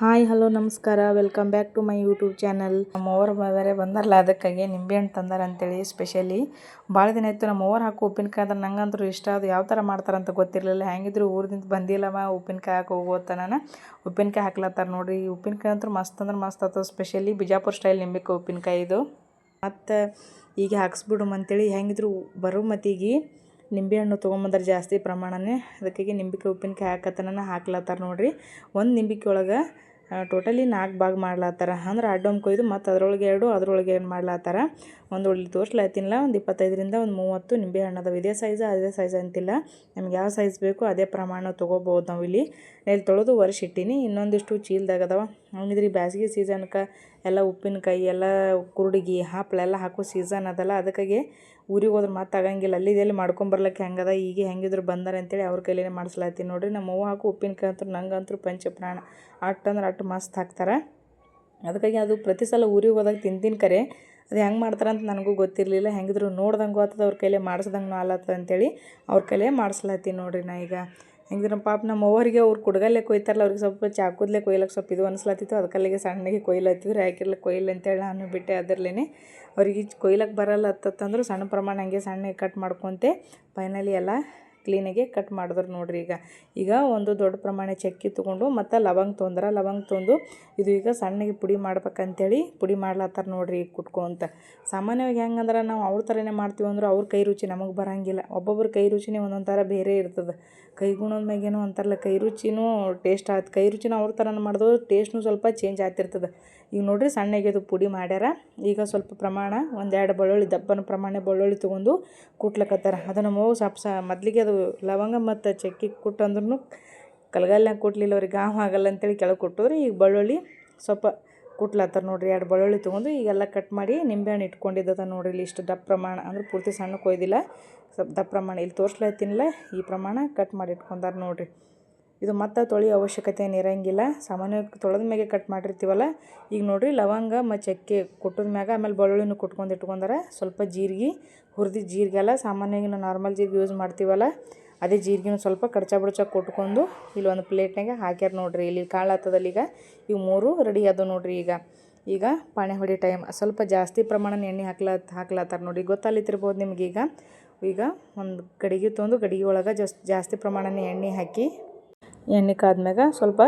Hi hello ನಮಸ್ಕಾರ, welcome back to my YouTube channel. ನಮ್ಮವ್ರು ಬೇರೆ ಬಂದಾರಲ್ಲ, ಅದಕ್ಕಾಗಿ ನಿಂಬೆಹಣ್ಣು ತಂದಾರ ಅಂತೇಳಿ ಸ್ಪೆಷಲಿ ಭಾಳ ದಿನ ಆಯಿತು. ನಮ್ಮವ್ರು ಹಾಕೋ ಉಪ್ಪಿನಕಾಯಿ ಅಂದ್ರೆ ನಂಗಂತೂ ಇಷ್ಟ. ಅದು ಯಾವ ಥರ ಮಾಡ್ತಾರಂತ ಗೊತ್ತಿರಲಿಲ್ಲ. ಹೆಂಗಿದ್ರು ಊರಿಂದ ಬಂದಿಲ್ಲವ ಉಪ್ಪಿನಕಾಯಿ ಹಾಕಿ ಹೋಗೋತ ನಾನು ಉಪ್ಪಿನಕಾಯಿ ಹಾಕ್ಲತ್ತಾರ ನೋಡಿರಿ. ಈ ಉಪ್ಪಿನಕಾಯಿ ಅಂತೂ ಮಸ್ತ್ ಅಂದ್ರೆ ಮಸ್ತ್ ಆಗ್ತದೆ. ಸ್ಪೆಷಲಿ ಬಿಜಾಪುರ ಸ್ಟೈಲ್ ನಿಂಬೆಕಾಯಿ ಉಪ್ಪಿನಕಾಯಿ ಇದು. ಮತ್ತು ಈಗ ಹಾಕ್ಸ್ಬಿಡು ಅಂತೇಳಿ ಹೆಂಗಿದ್ರು ಬರೋ ಮತ್ತಿಗೆ ನಿಂಬೆಹಣ್ಣು ತೊಗೊಂಬಂದ್ರೆ ಜಾಸ್ತಿ ಪ್ರಮಾಣನೇ, ಅದಕ್ಕಾಗಿ ನಿಂಬೆಕಾಯಿ ಉಪ್ಪಿನಕಾಯಿ ಹಾಕತ್ತನ ಹಾಕ್ಲತ್ತಾರ ನೋಡಿರಿ. ಒಂದು ನಿಂಬೆಕಾಯಿ ಒಳಗೆ ಟೋಟಲಿ 4 ಭಾಗ ಮಾಡ್ಲತ್ತಾರ. ಅಂದ್ರೆ ಅಡ್ಡೊಮ್ಮೆ ಕೊಯ್ದು ಮತ್ತು ಅದರೊಳಗೆ 2 ಅದರೊಳಗೆ ಏನು ಮಾಡ್ಲತ್ತಾರ. ಒಂದು ಇಲ್ಲಿ ತೋರಿಸ್ಲತ್ತಿನಲ್ಲ, ಒಂದು 25ರಿಂದ 30 ನಿಂಬೆ ಹಣ್ಣು ಅದಾವೆ. ಇದೇ ಸೈಜ್ ಅಂತಿಲ್ಲ, ನಮ್ಗೆ ಯಾವ ಸೈಜ್ ಬೇಕು ಅದೇ ಪ್ರಮಾಣ ತೊಗೋಬೋದು ನಾವು. ಇಲ್ಲಿ ತೊಳೆದು ಒರೆಸಿಟ್ಟಿನಿ. ಇನ್ನೊಂದಿಷ್ಟು ಚೀಲದಾಗ ಅದಾವ. ಹಂಗಿದ್ರೆ ಈ ಬ್ಯಾಸಿಗೆ ಸೀಸನ್ಗೆ ಎಲ್ಲ ಉಪ್ಪಿನಕಾಯಿ ಎಲ್ಲ ಕುರುಡಿಗೆ ಹಪ್ಪಳ ಎಲ್ಲ ಹಾಕೋ ಸೀಸನ್ ಅದಲ್ಲ, ಅದಕ್ಕಾಗಿ ಊರಿಗೆ ಹೋದ್ರೆ ಮತ್ತೆ ಆಗಂಗಿಲ್ಲ. ಅಲ್ಲಿ ಮಾಡ್ಕೊಂಬರ್ಲಿಕ್ಕೆ ಹೆಂಗದ, ಈಗ ಹೆಂಗಿದ್ರು ಬಂದಾರೆ ಅಂತೇಳಿ ಅವ್ರ ಕೈಲೇ ಮಾಡಿಸ್ಲತ್ತೀನಿ ನೋಡಿರಿ. ನಮ್ಮ ಅವ್ವ ಹಾಕೋ ಉಪ್ಪಿನಕಾಯಿ ಅಂತೂ ನಂಗಂತೂ ಪಂಚಪ್ರಾಣ. ಅಟ್ಟು ಮಸ್ತ್ ಹಾಕ್ತಾರೆ. ಅದಕ್ಕಾಗಿ ಅದು ಪ್ರತಿ ಸಲ ಊರಿಗೆ ಹೋದಾಗ ತಿಂತೀನಿ. ಕರೆ ಅದು ಹೆಂಗೆ ಮಾಡ್ತಾರಂತ ನನಗೂ ಗೊತ್ತಿರಲಿಲ್ಲ. ಹೆಂಗಿದ್ರು ನೋಡ್ದಂಗೆ ಆಗ್ತದೆ, ಅವ್ರ ಕೈಲೇ ಮಾಡಿಸ್ದಂಗೆ ಆಲತ್ತದ ಅಂತೇಳಿ ಅವ್ರ ಕೈಲೇ ಮಾಡಿಸ್ಲತ್ತೀನಿ ನೋಡಿರಿ. ನಾ ಈಗ ಹೆಂಗಿದ್ರೆ ಪಾಪ ನಮ್ಮ ಅವ್ವರಿಗೆ ಅವ್ರು ಕುಡ್ಗಲ್ಲೇ ಕೊಯ್ತಾರಲ್ಲ, ಅವ್ರಿಗೆ ಸ್ವಲ್ಪ ಚಾಕುದಲ್ಲೇ ಕೊಯ್ಲಕ್ಕೆ ಸ್ವಲ್ಪ ಇದು ಅನಿಸ್ಲತ್ತಿತ್ತು. ಅದಕ್ಕಲ್ಲಿಗೆ ಸಣ್ಣಗೆ ಕೊಯ್ಲತ್ತಿದ್ರು. ಯಾಕಿರ್ಲಿಕ್ಕೆ ಕೊಯ್ಲು ಅಂತೇಳಿ ನಾನು ಬಿಟ್ಟೆ. ಅದರಲ್ಲೇ ಅವ್ರಿಗೆ ಕೊಯ್ಲಕ್ಕೆ ಬರಲ್ಲ ಹತ್ತಂದ್ರೆ ಸಣ್ಣ ಪ್ರಮಾಣ ಹಂಗೆ ಸಣ್ಣಗೆ ಕಟ್ ಮಾಡ್ಕೊತೆ ಫೈನಲಿ ಎಲ್ಲ ಕ್ಲೀನಾಗಿ ಕಟ್ ಮಾಡಿದ್ರು ನೋಡಿರಿ. ಈಗ ಒಂದು ದೊಡ್ಡ ಪ್ರಮಾಣ ಚಕ್ಕಿ ತೊಗೊಂಡು ಮತ್ತು ಲವಂಗ ತೊಗೊಂಡು ಇದು ಈಗ ಸಣ್ಣಗೆ ಪುಡಿ ಮಾಡ್ಬೇಕಂತೇಳಿ ಪುಡಿ ಮಾಡ್ಲತ್ತಾರ ನೋಡಿರಿ ಕುಟ್ಕೊಂತ. ಸಾಮಾನ್ಯವಾಗಿ ಹೆಂಗಂದ್ರೆ ನಾವು ಅವ್ರ ಥರನೇ ಮಾಡ್ತೀವಿ ಅಂದ್ರೆ ಅವ್ರ ಕೈ ರುಚಿ ನಮಗೆ ಬರೋಂಗಿಲ್ಲ. ಒಬ್ಬೊಬ್ರ ಕೈ ರುಚಿನೇ ಒಂದೊಂದು ಥರ ಬೇರೆ ಇರ್ತದೆ. ಕೈಗುಣದ ಮ್ಯಾಗೇನೋ ಅಂತಾರಲ್ಲ, ಕೈ ರುಚಿನೂ ಟೇಸ್ಟ್ ಆಯ್ತು. ಕೈ ರುಚಿನೂ ಅವ್ರ ಥರನೇ ಮಾಡಿದ್ರು ಟೇಸ್ಟ್ನೂ ಸ್ವಲ್ಪ ಚೇಂಜ್ ಆಗ್ತಿರ್ತದೆ. ಈಗ ನೋಡಿರಿ ಸಣ್ಣಗೆ ಅದು ಪುಡಿ ಮಾಡ್ಯಾರ. ಈಗ ಸ್ವಲ್ಪ ಪ್ರಮಾಣ 1-2 ಬೆಳ್ಳುಳ್ಳಿ, ದಪ್ಪನ ಪ್ರಮಾಣ ಬೆಳ್ಳುಳ್ಳಿ ತೊಗೊಂಡು ಕುಟ್ಲಕತ್ತಾರ. ಅದನ್ನು ಸ್ವಲ್ಪ ಮೊದಲಿಗೆ ಅದು ಲವಂಗ ಮತ್ತು ಚಕ್ಕಿ ಕುಟ್ಟಂದ್ರೂ ಕಲ್ಗಲ್ನಾಗ ಕುಟ್ಲಿಲ್ಲ, ಅವ್ರಿಗೆ ಆಗಲ್ಲ ಅಂತೇಳಿ ಕೆಳಗೆ ಕುಟ್ಟಿದ್ರು. ಈಗ ಬೆಳ್ಳುಳ್ಳಿ ಸ್ವಲ್ಪ ಕುಟ್ಲತ್ತಾರ ನೋಡಿರಿ. 2 ಬೆಳ್ಳುಳ್ಳಿ ತೊಗೊಂಡು ಈಗೆಲ್ಲ ಕಟ್ ಮಾಡಿ ನಿಂಬೆಹಣ್ಣು ಇಟ್ಕೊಂಡಿದ್ದದ ನೋಡಿರಿ. ಇಲ್ಲಿ ಇಷ್ಟು ದಪ್ಪ ಪ್ರಮಾಣ, ಅಂದ್ರೆ ಪೂರ್ತಿ ಸಣ್ಣ ಕೊಯ್ದಿಲ್ಲ, ಸ್ವಲ್ಪ ದಪ್ಪ ಪ್ರಮಾಣ ಇಲ್ಲಿ ತೋರಿಸ್ಲತ್ತೀನಿಲ್ಲ, ಈ ಪ್ರಮಾಣ ಕಟ್ ಮಾಡಿ ಇಟ್ಕೊಂಡಾರ ನೋಡಿರಿ. ಇದು ಮತ್ತೆ ತೊಳೆಯೋ ಅವಶ್ಯಕತೆ ಏನು ಇರೋಂಗಿಲ್ಲ. ಸಾಮಾನ್ಯವಾಗಿ ತೊಳೆದ ಮ್ಯಾಗೆ ಕಟ್ ಮಾಡಿರ್ತೀವಲ್ಲ. ಈಗ ನೋಡಿರಿ ಲವಂಗ ಮತ್ತು ಚಕ್ಕೆ ಕುಟ್ಟಿದ ಮ್ಯಾಗ ಆಮೇಲೆ ಬೆಳ್ಳುಳ್ಳಿನೂ ಕುಟ್ಕೊಂಡು ಇಟ್ಕೊಂಡಾರ. ಸ್ವಲ್ಪ ಜೀರಿಗೆ, ಹುರಿದಿದ್ದ ಜೀರಿಗೆ ಎಲ್ಲ ಸಾಮಾನ್ಯವಾಗಿ ನಾವು ನಾರ್ಮಲ್ ಜೀರಿಗೆ ಯೂಸ್ ಮಾಡ್ತೀವಲ್ಲ, ಅದೇ ಜೀರಿಗೆನೂ ಸ್ವಲ್ಪ ಕಡ್ಚ ಕೊಟ್ಕೊಂಡು ಇಲ್ಲಿ ಒಂದು ಪ್ಲೇಟ್ನಾಗೆ ಹಾಕ್ಯಾರ ನೋಡಿರಿ. ಇಲ್ಲಿ ಕಾಳತ್ತದಲ್ಲಿ ಈಗ ಇವು 3 ರೆಡಿ ಅದು ನೋಡಿರಿ. ಈಗ ಪಾಣೆ ಹೊಡಿ ಟೈಮ್. ಸ್ವಲ್ಪ ಜಾಸ್ತಿ ಪ್ರಮಾಣ ಎಣ್ಣೆ ಹಾಕ್ಲತ್ತಾರ ನೋಡಿ, ಗೊತ್ತಲ್ಲಿತ್ತಿರ್ಬೋದು ನಿಮ್ಗೆ. ಈಗ ಒಂದು ಗಡಿಗೆ ತೊಗೊಂಡು ಗಡಿಗೆ ಒಳಗೆ ಜಾಸ್ತಿ ಪ್ರಮಾಣನೇ ಎಣ್ಣೆ ಹಾಕಿ, ಎಣ್ಣೆ ಕಾದ್ಮ್ಯಾಗ ಸ್ವಲ್ಪ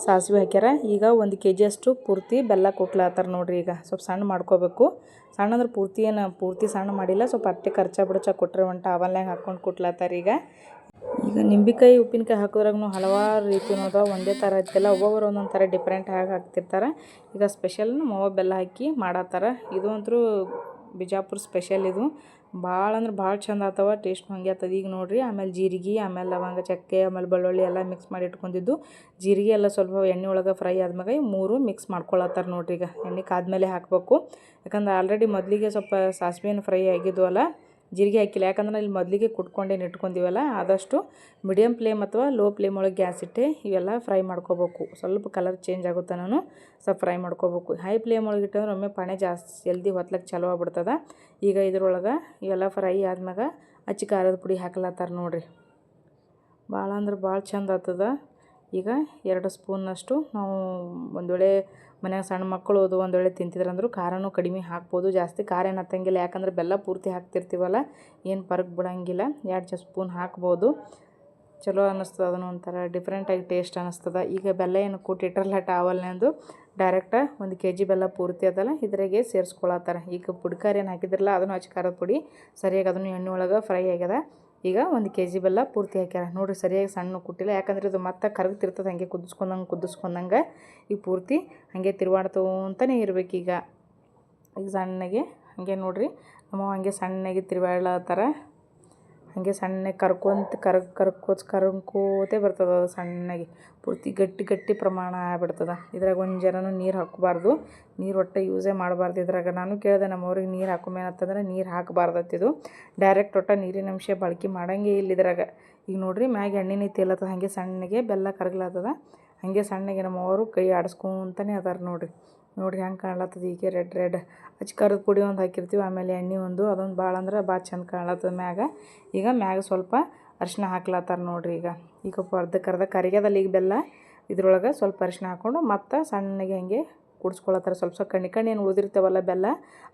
ಸಾಸಿವೆ ಹಾಕ್ಯಾರ. ಈಗ 1 kg ಅಷ್ಟು ಪೂರ್ತಿ ಬೆಲ್ಲ ಕುಟ್ಲತ್ತಾರ ನೋಡಿರಿ. ಈಗ ಸ್ವಲ್ಪ ಸಣ್ಣ ಮಾಡ್ಕೋಬೇಕು. ಸಣ್ಣ ಅಂದ್ರೆ ಪೂರ್ತಿ ಸಣ್ಣ ಮಾಡಿಲ್ಲ, ಸ್ವಲ್ಪ ಅಟ್ಟೆ ಕರ್ಚ ಕೊಟ್ಟರೆ ಒಂದು ಟವಲ್ನಾಗ ಹಾಕ್ಕೊಂಡು ಕುಟ್ಲತ್ತಾರ. ಈಗ ನಿಂಬೆಕಾಯಿ ಉಪ್ಪಿನಕಾಯಿ ಹಾಕೋದ್ರಾಗೂ ಹಲವಾರು ರೀತಿಯೂ ಅದಾವ, ಒಂದೇ ಥರ ಇರ್ತಿಲ್ಲ. ಒಬ್ಬೊಬ್ಬರು ಒಂದೊಂದು ಥರ ಡಿಫ್ರೆಂಟ್ ಹಾಕ್ತಿರ್ತಾರೆ. ಈಗ ಸ್ಪೆಷಲ್ ನಮ್ಮವ್ವ ಬೆಲ್ಲ ಹಾಕಿ ಮಾಡತ್ತಾರ. ಇದು ಅಂತೂ ಬಿಜಾಪುರ ಸ್ಪೆಷಲ್. ಇದು ಭಾಳ ಅಂದ್ರೆ ಭಾಳ ಚಂದ ಆಗ್ತವ, ಟೇಸ್ಟ್ ಹಂಗೆ ಆಗ್ತದೆ. ಈಗ ನೋಡಿರಿ ಆಮೇಲೆ ಜೀರಿಗೆ, ಆಮೇಲೆ ಲವಂಗ, ಚಕ್ಕೆ, ಆಮೇಲೆ ಬೆಳ್ಳುಳ್ಳಿ ಎಲ್ಲ ಮಿಕ್ಸ್ ಮಾಡಿ ಇಟ್ಕೊಂಡಿದ್ದು. ಜೀರಿಗೆ ಎಲ್ಲ ಸ್ವಲ್ಪ ಎಣ್ಣೆ ಒಳಗೆ ಫ್ರೈ ಆದ್ಮೇಲೆ 3 ಮಿಕ್ಸ್ ಮಾಡ್ಕೊಳತ್ತಾರ ನೋಡಿರಿ. ಈಗ ಎಣ್ಣೆ ಕಾದ್ಮೇಲೆ ಹಾಕಬೇಕು, ಯಾಕಂದ್ರೆ ಆಲ್ರೆಡಿ ಮೊದಲಿಗೆ ಸ್ವಲ್ಪ ಸಾಸಿವೆಯನ್ನು ಫ್ರೈ ಆಗಿದ್ವು ಅಲ್ಲ, ಜೀರಿಗೆ ಹಾಕಿಲ್ಲ. ಯಾಕಂದ್ರೆ ಇಲ್ಲಿ ಮೊದಲಿಗೆ ಕುಟ್ಕೊಂಡೇನು ಇಟ್ಕೊಂಡಿವಲ್ಲ. ಆದಷ್ಟು ಮೀಡಿಯಮ್ ಫ್ಲೇಮ್ ಅಥವಾ ಲೋ ಫ್ಲೇಮ್ ಒಳಗೆ ಗ್ಯಾಸ್ ಇಟ್ಟೆ ಇವೆಲ್ಲ ಫ್ರೈ ಮಾಡ್ಕೋಬೇಕು. ಸ್ವಲ್ಪ ಕಲರ್ ಚೇಂಜ್ ಆಗುತ್ತೆ, ನಾನು ಸ್ವಲ್ಪ ಫ್ರೈ ಮಾಡ್ಕೋಬೇಕು. ಹೈ ಫ್ಲೇಮ್ ಒಳಗೆ ಇಟ್ಟಂದ್ರೆ ಒಮ್ಮೆ ಪಾಣೆ ಜಾಸ್ತಿ ಜಲ್ದಿ ಹೊತ್ಲಕ್ಕೆ ಚಲೋ ಆಗ್ಬಿಡ್ತದೆ. ಈಗ ಇದ್ರೊಳಗೆ ಇವೆಲ್ಲ ಫ್ರೈ ಆದ್ಮ್ಯಾಗ ಅಚ್ಚ ಖಾರದ ಪುಡಿ ಹಾಕ್ಲತ್ತಾರ ನೋಡಿರಿ. ಭಾಳ ಅಂದ್ರೆ ಭಾಳ ಚಂದ ಆಗ್ತದೆ. ಈಗ 2 ಸ್ಪೂನಷ್ಟು ನಾವು ಒಂದು ವೇಳೆ ಮನ್ಯಾಗ ಸಣ್ಣ ಮಕ್ಕಳು ಅದು ಒಂದು ವೇಳೆ ತಿಂತಿದ್ರಂದ್ರೂ ಖಾರನೂ ಕಡಿಮೆ ಹಾಕ್ಬೋದು. ಜಾಸ್ತಿ ಖಾರ ಏನು ಹತ್ತಂಗಿಲ್ಲ, ಯಾಕಂದ್ರೆ ಬೆಲ್ಲ ಪೂರ್ತಿ ಹಾಕ್ತಿರ್ತೀವಲ್ಲ, ಏನು ಪರಕ್ ಬಿಡೋಂಗಿಲ್ಲ. 2 ಸ್ಪೂನ್ ಹಾಕ್ಬೋದು. ಚಲೋ ಅನ್ನಿಸ್ತದೆ, ಅದನ್ನು ಒಂಥರ ಡಿಫ್ರೆಂಟಾಗಿ ಟೇಸ್ಟ್ ಅನ್ನಿಸ್ತದೆ. ಈಗ ಬೆಲ್ಲ ಏನು ಕೂಟಿಟ್ರಲ್ಲ ಟವಲ್ನಂದು ಡೈರೆಕ್ಟ 1 kg ಬೆಲ್ಲ ಪೂರ್ತಿ ಅದಲ್ಲ ಇದ್ರಾಗೆ ಸೇರಿಸ್ಕೊಳತ್ತಾರೆ. ಈಗ ಪುಡ್ಕಾರ ಏನು ಹಾಕಿದ್ರಲ್ಲ ಅದನ್ನು ಅಚ್ಚ ಖಾರದ ಪುಡಿ ಸರಿಯಾಗಿ ಅದನ್ನು ಎಣ್ಣೆ ಒಳಗೆ ಫ್ರೈ ಆಗ್ಯದ. ಈಗ 1 kg ಬೆಲ್ಲ ಪೂರ್ತಿ ಹಾಕ್ಯಾರ ನೋಡಿರಿ. ಸರಿಯಾಗಿ ಸಣ್ಣ ಕುಟ್ಟಿಲ್ಲ, ಯಾಕಂದ್ರೆ ಇದು ಮತ್ತೆ ಕರಗ್ತಿರ್ತದೆ ಹಾಗೆ ಕುದಿಸ್ಕೊಂಡಂಗೆ. ಈಗ ಪೂರ್ತಿ ಹಾಗೆ ತಿರುವಾಡ್ತು ಅಂತಲೇ ಇರಬೇಕು. ಈಗ ಸಣ್ಣಗೆ ಹಾಗೆ ನೋಡಿರಿ, ನಮ್ಮ ಹಾಗೆ ಸಣ್ಣಗೆ ತಿರುವಾಡ್ಲತ್ತಾರ. ಹಾಗೆ ಸಣ್ಣಗೆ ಕರ್ಕೋತೆ ಬರ್ತದೆ ಅದು ಸಣ್ಣಗೆ. ಪೂರ್ತಿ ಗಟ್ಟಿ ಪ್ರಮಾಣ ಆಗ್ಬಿಡ್ತದೆ. ಇದ್ರಾಗ ಒಂದು ಜರನೂ ನೀರು ಹಾಕಬಾರ್ದು, ನೀರು ಒಟ್ಟು ಯೂಸೇ ಮಾಡಬಾರ್ದು ಇದ್ರಾಗ. ನಾನು ಕೇಳಿದೆ ನಮ್ಮವ್ರಿಗೆ, ನೀರು ಹಾಕೊಂಬೇನತ್ತಂದ್ರೆ ನೀರು ಹಾಕಬಾರ್ದತ್ತಿದು. ಡೈರೆಕ್ಟ್ ಒಟ್ಟು ನೀರಿನ ಅಂಶ ಬಳಕೆ ಮಾಡೋಂಗೆ ಇಲ್ಲ ಇದ್ರಾಗ. ಈಗ ನೋಡಿರಿ ಮ್ಯಾಗ ಎಣ್ಣೆನೇ ತೇಲತ್ತದ, ಹಾಗೆ ಸಣ್ಣಗೆ ಬೆಲ್ಲ ಕರಗ್ಲತ್ತದ. ಹಾಗೆ ಸಣ್ಣಗೆ ನಮ್ಮವರು ಕೈ ಆಡಿಸ್ಕೊಂತಾನೆ ಅದಾರ ನೋಡಿರಿ ಹೆಂಗೆ ಕಾಣ್ಲತ್ತದ. ಈಗ ರೆಡ್ ಅಚ್ಚ ಖಾರದ ಪುಡಿ ಒಂದು ಹಾಕಿರ್ತೀವಿ, ಆಮೇಲೆ ಎಣ್ಣೆ ಅದೊಂದು ಭಾಳ ಅಂದ್ರೆ ಭಾಳ ಚಂದ ಕಾಣ್ಲತ್ತದ ಮ್ಯಾಗ. ಈಗ ಮ್ಯಾಗ ಸ್ವಲ್ಪ ಅರಿಶಿನ ಹಾಕ್ಲತ್ತಾರ ನೋಡಿರಿ. ಈಗ ಅರ್ಧಕ್ಕರ್ಧ ಕರಿಗ್ಯದಲ್ಲಿ ಈಗ ಬೆಲ್ಲ ಇದ್ರೊಳಗೆ ಸ್ವಲ್ಪ ಅರಿಶಿನ ಹಾಕ್ಕೊಂಡು ಮತ್ತು ಸಣ್ಣಗೆ ಹಂಗೆ ಕುಡಿಸ್ಕೊಳತ್ತಾರೆ. ಸ್ವಲ್ಪ ಕಣ್ಣಿ ಏನು ಉಳಿದಿರ್ತಾವಲ್ಲ ಬೆಲ್ಲ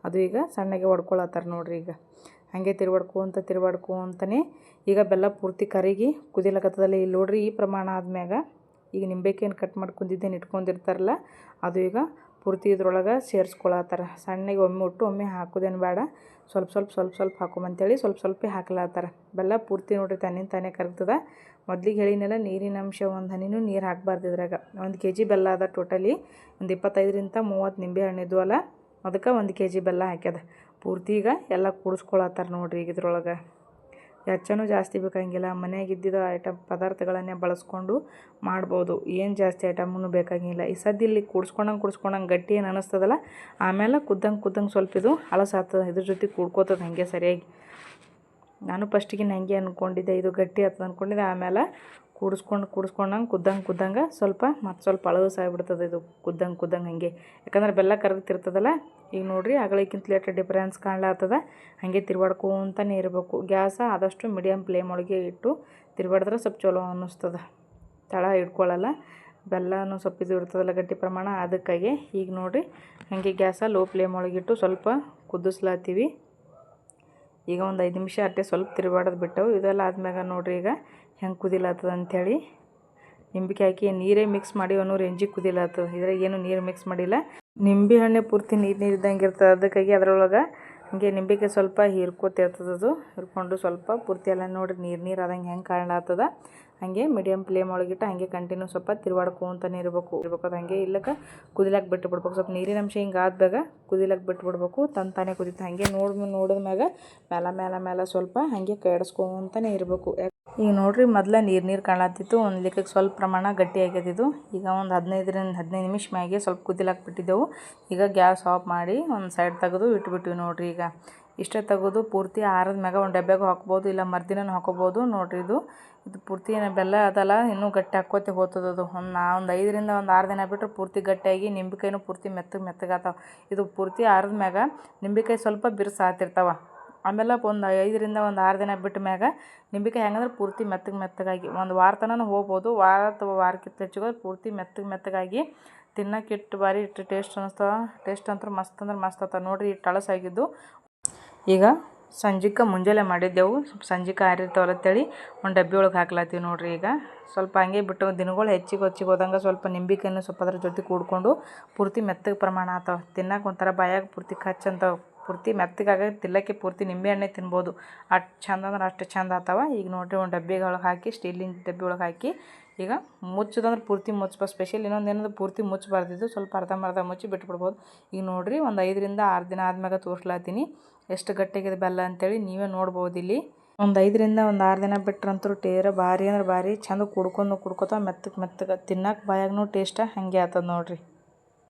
ಅದು ಈಗ ಸಣ್ಣಗೆ ಹೊಡ್ಕೊಳತ್ತಾರೆ ನೋಡ್ರಿ. ಈಗ ಹಾಗೆ ತಿರುವಾಡ್ಕೊಂತನೇ ಈಗ ಬೆಲ್ಲ ಪೂರ್ತಿ ಕರಗಿ ಕುದಿಲಕತ್ತದಲ್ಲ. ಇಲ್ಲಿ ನೋಡ್ರಿ ಈ ಪ್ರಮಾಣ ಆದ್ಮ್ಯಾಗ ಈಗ ನಿಂಬೆಕಾಯಿನ ಕಟ್ ಮಾಡ್ಕೊಂಡಿದ್ದೇನೆ ಇಟ್ಕೊಂಡಿರ್ತಾರಲ್ಲ ಅದು ಈಗ ಪೂರ್ತಿ ಇದ್ರೊಳಗೆ ಸೇರಿಸ್ಕೊಳತ್ತಾರೆ. ಸಣ್ಣಗೆ ಒಮ್ಮೆ ಒಟ್ಟು ಒಮ್ಮೆ ಹಾಕೋದೇನು ಬೇಡ, ಸ್ವಲ್ಪ ಹಾಕೊಂಬಂತೇಳಿ ಸ್ವಲ್ಪ ಹಾಕ್ಲತ್ತಾರೆ. ಬೆಲ್ಲ ಪೂರ್ತಿ ನೋಡ್ರಿ ತನ್ನಿಂದ ತಾನೇ ಕರಗ್ತದೆ. ಮೊದ್ಲಿಗೆ ಹೇಳಿನೆಲ್ಲ ನೀರಿನ ಅಂಶ ಒಂದು ಹನಿನೂ ನೀರು ಹಾಕಬಾರ್ದು ಇದ್ರಾಗ. 1 kg ಬೆಲ್ಲ ಅದ ಟೋಟಲಿ. ಒಂದು 25-30 ನಿಂಬೆ ಹಣ್ಣು ಇದ್ವಲ್ಲ ಅದಕ್ಕೆ 1 kg ಬೆಲ್ಲ ಹಾಕ್ಯದ. ಪೂರ್ತಿ ಈಗ ಎಲ್ಲ ಕೂಡಿಸ್ಕೊಳತ್ತಾರೆ ನೋಡ್ರಿ. ಈಗ ಇದ್ರೊಳಗೆ ಹೆಚ್ಚನೂ ಜಾಸ್ತಿ ಬೇಕಾಗಿಲ್ಲ, ಮನೆಯಾಗ ಇದ್ದಿದ್ದು ಪದಾರ್ಥಗಳನ್ನೇ ಬಳಸ್ಕೊಂಡು ಮಾಡ್ಬೋದು. ಏನು ಜಾಸ್ತಿ ಐಟಮೂ ಬೇಕಾಗಿಲ್ಲ. ಈ ಸದ್ಯ ಇಲ್ಲಿ ಕೂಡಿಸ್ಕೊಂಡಂಗೆ ಗಟ್ಟಿ ಏನು ಅನ್ನಿಸ್ತದಲ್ಲ, ಆಮೇಲೆ ಕುದ್ದಂಗೆ ಸ್ವಲ್ಪ ಇದು ಹಳಸಾಗ್ತದೆ. ಇದ್ರ ಜೊತೆ ಕೂಡ್ಕೋತದೆ ಹಾಗೆ ಸರಿಯಾಗಿ. ನಾನು ಫಸ್ಟಿಗೆ ಹಾಗೆ ಅಂದ್ಕೊಂಡಿದ್ದೆ, ಇದು ಗಟ್ಟಿ ಆಗ್ತದೆ ಅಂದ್ಕೊಂಡಿದ್ದೆ. ಆಮೇಲೆ ಕುದ್ದಂಗೆ ಸ್ವಲ್ಪ ಅಳಸಾಗ್ಬಿಡ್ತದೆ ಇದು ಕುದ್ದಂಗೆ ಹಾಗೆ. ಯಾಕಂದ್ರೆ ಬೆಲ್ಲ ಕರಗ್ತಿರ್ತದಲ್ಲ. ಈಗ ನೋಡ್ರಿ ಅಗಳಿಗಿಂತ ಲೇಟ್ ಡಿಫ್ರೆನ್ಸ್ ಕಾಣ್ಲಾಗ್ತದೆ. ಹಾಗೆ ತಿರುವಾಡ್ಕೊಂತನೇ ಇರಬೇಕು. ಗ್ಯಾಸ ಆದಷ್ಟು ಮೀಡಿಯಮ್ ಫ್ಲೇಮ್ ಒಳಗೆ ಇಟ್ಟು ತಿರುವಾಡಿದ್ರೆ ಸ್ವಲ್ಪ ಚಲೋ ಅನ್ನಿಸ್ತದೆ, ತಳ ಹಿಡ್ಕೊಳ್ಳಲ್ಲ. ಬೆಲ್ಲನೂ ಸ್ವಲ್ಪ ಇದು ಇರ್ತದಲ್ಲ ಗಟ್ಟಿ ಪ್ರಮಾಣ, ಅದಕ್ಕಾಗಿ ಈಗ ನೋಡಿರಿ ಹಾಗೆ ಗ್ಯಾಸ ಲೋ ಫ್ಲೇಮ್ ಒಳಗಿಟ್ಟು ಸ್ವಲ್ಪ ಕುದಿಸ್ಲಾತೀವಿ. ಈಗ ಒಂದು 5 ನಿಮಿಷ ಅಷ್ಟೇ ಸ್ವಲ್ಪ ತಿರುವಾಡೋದು ಬಿಟ್ಟವು. ಇದೆಲ್ಲ ಆದ್ಮ್ಯಾಗ ನೋಡ್ರಿ ಈಗ ಹೆಂಗೆ ಕುದಿಲಾತದ ಅಂಥೇಳಿ. ನಿಂಬೆಕಾಯಿ ಹಾಕಿ ನೀರೇ ಮಿಕ್ಸ್ ಮಾಡಿ ಅನ್ನೋ ರೇಂಜಿಗೆ ಕುದಿಲಾತದ. ಇದ್ರಾಗ ಏನು ನೀರು ಮಿಕ್ಸ್ ಮಾಡಿಲ್ಲ. ನಿಂಬೆ ಹಣ್ಣೆ ಪೂರ್ತಿ ನೀರು ಇದ್ದಂಗೆ ಇರ್ತದೆ. ಅದಕ್ಕಾಗಿ ಅದರೊಳಗೆ ಹಾಗೆ ನಿಂಬೆಕಾಯಿ ಸ್ವಲ್ಪ ಹೀರ್ಕೋತಿರ್ತದೆ. ಅದು ಹಿರ್ಕೊಂಡು ಸ್ವಲ್ಪ ಪೂರ್ತಿ ಎಲ್ಲ ನೋಡಿರಿ ನೀರು ಆದಂಗೆ ಹೆಂಗೆ ಕಾಣ್ಲಾಗ್ತದ. ಹಾಗೆ ಮೀಡಿಯಮ್ ಫ್ಲೇಮ್ ಒಳಗಿಟ್ಟು ಹಾಗೆ ಕಂಟಿನ್ಯೂ ಸ್ವಲ್ಪ ತಿರುವಾಡ್ಕೊಂತನೇ ಇರಬೇಕು. ಅದು ಹಾಗೆ ಇಲ್ಲಕ್ಕೆ ಕುದಿಲಾಕೆ ಬಿಟ್ಟು ಬಿಡ್ಬೇಕು. ಸ್ವಲ್ಪ ನೀರಿನ ಅಂಶ ಹಿಂಗೆ ಆದ್ಮ್ಯಾಗ ಕುದಿಲಾಕೆ ಬಿಟ್ಟು ಬಿಡ್ಬೇಕು. ತಾನೇ ಕುದೀತು. ಹಾಗೆ ನೋಡಿದ್ಮ್ಯಾಗ ಮೇಲೆ ಸ್ವಲ್ಪ ಹಾಗೆ ಕೈಯಾಡಿಸ್ಕೊಂತನೇ ಇರಬೇಕು. ಈಗ ನೋಡ್ರಿ ಮೊದಲ ನೀರು ಕಾಣತ್ತಿತ್ತು. ಒಂದು ಲೆಕ್ಕಕ್ಕೆ ಸ್ವಲ್ಪ ಪ್ರಮಾಣ ಗಟ್ಟಿ ಆಗ್ಯದಿದ್ದು. ಈಗ ಒಂದು 15 ನಿಮಿಷ ಮ್ಯಾಗೆ ಸ್ವಲ್ಪ ಕುದಿಲಾಕೆ ಬಿಟ್ಟಿದ್ದೆವು. ಈಗ ಗ್ಯಾಸ್ ಆಫ್ ಮಾಡಿ ಒಂದು ಸೈಡ್ ತೆಗೆದು ಇಟ್ಬಿಟ್ಟಿವಿ ನೋಡ್ರಿ. ಈಗ ಇಷ್ಟೇ ತೆಗೆದು ಪೂರ್ತಿ ಆರದ ಮ್ಯಾಗ ಒಂದು ಡಬ್ಬ್ಯಾಗ ಹಾಕ್ಬೋದು, ಇಲ್ಲ ಮರ್ದಿನೂ ಹಾಕೋಬೋದು ನೋಡ್ರಿ. ಇದು ಪೂರ್ತಿ ಬೆಲ್ಲ ಅದಲ್ಲ ಇನ್ನೂ ಗಟ್ಟಿ ಹಾಕ್ಕೋತೆ ಹೋಗ್ತದದು. ಒಂದು 5-6 ದಿನ ಬಿಟ್ಟರೆ ಪೂರ್ತಿ ಗಟ್ಟಿಯಾಗಿ ನಿಂಬೆಕಾಯಿನೂ ಪೂರ್ತಿ ಮೆತ್ತಗಾತಾವ. ಇದು ಪೂರ್ತಿ ಆರದ ಮ್ಯಾಗ ನಿಂಬೆಕಾಯಿ ಸ್ವಲ್ಪ ಬಿರ್ಸು ಆಗ್ತಿರ್ತಾವ. ಆಮೇಲೆ ಒಂದು 5-6 ದಿನ ಬಿಟ್ಟ ಮ್ಯಾಗ ನಿಂಬೆಕಾಯಿ ಹೆಂಗಂದ್ರೆ ಪೂರ್ತಿ ಮೆತ್ತಗಾಗಿ ಒಂದು ವಾರ ತನಕ ಹೋಗ್ಬೋದು. ವಾರಕ್ಕಿಂತ ಹೆಚ್ಚಿಗೆ ಪೂರ್ತಿ ಮೆತ್ತಗಾಗಿ ತಿನ್ನೋಕ್ಕಿಟ್ಟು ಭಾರಿ ಇಟ್ಟು ಟೇಸ್ಟ್ ಅನ್ನಿಸ್ತವ. ಟೇಸ್ಟ್ ಅಂತೂ ಮಸ್ತ್ ಆಗ್ತವೆ ನೋಡಿರಿ. ಇಟ್ಟು ಹಳಸಾಗಿದ್ದು ಈಗ ಸಂಜೆಗೆ ಮುಂಜಾನೆ ಮಾಡಿದ್ದೆವು. ಸಂಜೆಗೆ ಆರಿರ್ತಾವಲ್ಲ ಅಂತೇಳಿ ಒಂದು ಡಬ್ಬಿ ಒಳಗೆ ಹಾಕ್ಲತ್ತೀವಿ ನೋಡ್ರಿ. ಈಗ ಸ್ವಲ್ಪ ಹಂಗೆ ಬಿಟ್ಟು ದಿನಗಳು ಹೆಚ್ಚಿಗೆ ಹೋದಂಗೆ ಸ್ವಲ್ಪ ನಿಂಬೆಕಾಯಿನೂ ಸ್ವಲ್ಪ ಅದ್ರ ಜೊತೆ ಕೂಡ್ಕೊಂಡು ಪೂರ್ತಿ ಮೆತ್ತಗೆ ಪ್ರಮಾಣ ಆಗ್ತಾವೆ. ತಿನ್ನಕ್ಕೆ ಒಂಥರ ಬಾಯಾಗ ಪೂರ್ತಿ ಅಂತ ಪೂರ್ತಿ ಮೆತ್ತಗಾಗಿ ತಿನ್ನಕ್ಕೆ ಪೂರ್ತಿ ನಿಂಬೆ ಹಣ್ಣೆ ತಿನ್ಬೋದು. ಅಷ್ಟು ಚಂದ ಅಂದ್ರೆ ಅಷ್ಟು ಚಂದ ಆಗ್ತಾವ. ಈಗ ನೋಡಿರಿ ಒಂದು ಡಬ್ಬಿಗಳಿಗೆ ಹಾಕಿ ಸ್ಟೀಲಿನ ಡಬ್ಬಿ ಒಳಗೆ ಹಾಕಿ ಈಗ ಮುಚ್ಚದಂದ್ರೆ ಪೂರ್ತಿ ಮುಚ್ಚಬೇಕು. ಸ್ಪೆಷಲ್ ಇನ್ನೊಂದೇನಂದ್ರೆ ಪೂರ್ತಿ ಮುಚ್ಚಬಾರ್ದಿದ್ದು, ಸ್ವಲ್ಪ ಅರ್ಧಂಬರ್ಧ ಮುಚ್ಚಿ ಬಿಟ್ಬಿಡ್ಬೋದು. ಈಗ ನೋಡಿರಿ ಒಂದು 5-6 ದಿನ ಆದ್ಮ್ಯಾಗ ತೋರಿಸ್ಲಾತೀನಿ ಎಷ್ಟು ಗಟ್ಟಿಯಾಗಿದೆ ಬೆಲ್ಲ ಅಂತೇಳಿ. ನೀವೇ ನೋಡ್ಬೋದು ಇಲ್ಲಿ. ಒಂದು 5-6 ದಿನ ಬಿಟ್ರಂತೂ ಭಾರಿ ಅಂದ್ರೆ ಭಾರಿ ಚಂದ ಕುಡ್ಕೋತ ಮೆತ್ತಗೆ ತಿನ್ನಕ್ಕೆ ಬಾಯಾಗೂ ಟೇಸ್ಟ್ ಹಾಗೆ ಆಗ್ತದೆ ನೋಡಿರಿ.